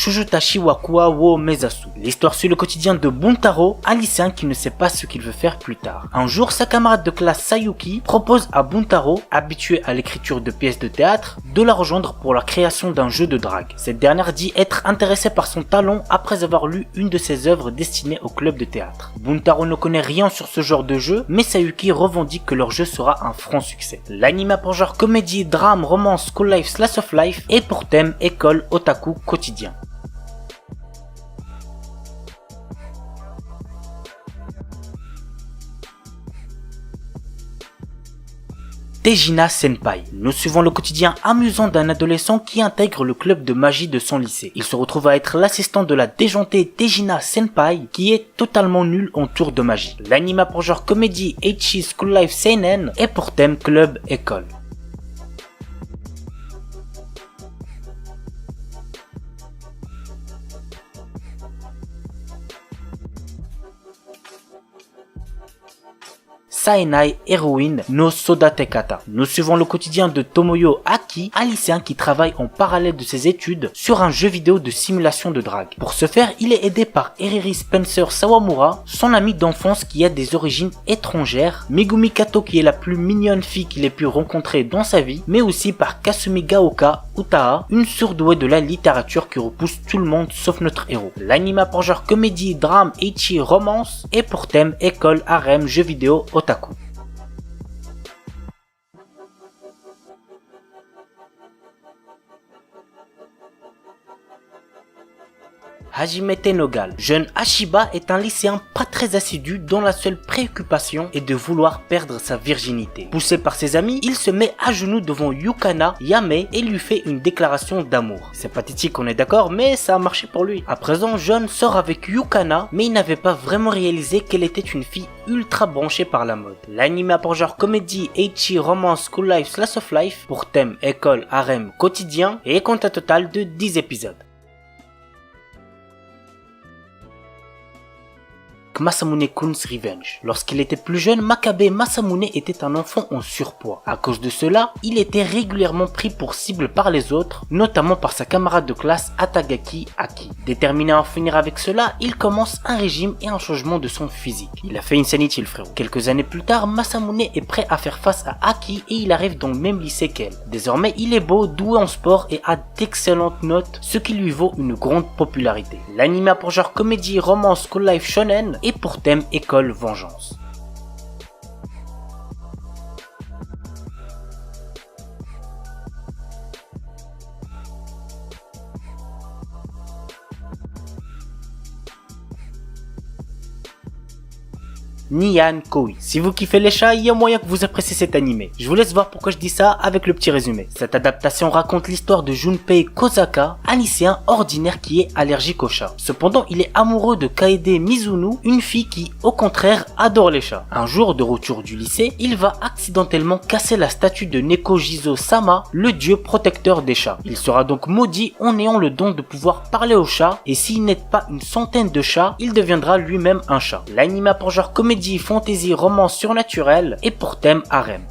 Shujutashi wa Kuwa wo Mezasu. L'histoire suit le quotidien de Buntaro, un lycéen qui ne sait pas ce qu'il veut faire plus tard. Un jour, sa camarade de classe Sayuki propose à Buntaro, habitué à l'écriture de pièces de théâtre, de la rejoindre pour la création d'un jeu de drague. Cette dernière dit être intéressée par son talent après avoir lu une de ses œuvres destinées au club de théâtre. Buntaro ne connaît rien sur ce genre de jeu, mais Sayuki revendique que leur jeu sera un franc succès. L'anime a pour genre comédie, drame, romance, school life, slice of life et pour thème école, otaku, quotidien. Tejina Senpai. Nous suivons le quotidien amusant d'un adolescent qui intègre le club de magie de son lycée. Il se retrouve à être l'assistant de la déjantée Tejina Senpai qui est totalement nul en tour de magie. L'anime a pour genre comédie, ecchi, school life, seinen et pour thème club, école. Saenai Heroine no Sodatekata. Nous suivons le quotidien de Tomoyo Aki, un lycéen qui travaille en parallèle de ses études sur un jeu vidéo de simulation de drague. Pour ce faire, il est aidé par Eriri Spencer Sawamura, son ami d'enfance qui a des origines étrangères, Megumi Kato qui est la plus mignonne fille qu'il ait pu rencontrer dans sa vie, mais aussi par Kasumi Gaoka Utaha, une surdouée de la littérature qui repousse tout le monde sauf notre héros. L'anime a pour genre comédie, drame, ecchi, romance et pour thème école, harem, jeux vidéo, otaku. Hajimete no Gal. Jeune Ashiba est un lycéen pas très assidu dont la seule préoccupation est de vouloir perdre sa virginité. Poussé par ses amis, il se met à genoux devant Yukana Yame et lui fait une déclaration d'amour. C'est pathétique, on est d'accord, mais ça a marché pour lui. À présent, Jeune sort avec Yukana, mais il n'avait pas vraiment réalisé qu'elle était une fille ultra branchée par la mode. L'anime a pour genre comédie, ecchi, romance, school life, slice of life, pour thème école, harem, quotidien et compte un total de 10 épisodes. Masamune-kun's Revenge. Lorsqu'il était plus jeune, Makabe Masamune était un enfant en surpoids. À cause de cela, il était régulièrement pris pour cible par les autres, notamment par sa camarade de classe Atagaki Aki. Déterminé à en finir avec cela, il commence un régime et un changement de son physique. Il a fait Insanity le frérot. Quelques années plus tard, Masamune est prêt à faire face à Aki et il arrive dans le même lycée qu'elle. Désormais, il est beau, doué en sport et a d'excellentes notes, ce qui lui vaut une grande popularité. L'anime a pour genre comédie, romance, school life, shonen et pour thème école vengeance. Nyan Koi. Si vous kiffez les chats, il y a moyen que vous appréciez cet animé. Je vous laisse voir pourquoi je dis ça avec le petit résumé. Cette adaptation raconte l'histoire de Junpei Kozaka, un lycéen ordinaire qui est allergique aux chats. Cependant, il est amoureux de Kaede Mizunu, une fille qui, au contraire, adore les chats. Un jour, de retour du lycée, il va accidentellement casser la statue de Nekojizo Sama, le dieu protecteur des chats. Il sera donc maudit en ayant le don de pouvoir parler aux chats, et s'il n'aide pas une centaine de chats, il deviendra lui-même un chat. L'anime a pour genre comédie, fantasy, romance surnaturelle et pour thème harem.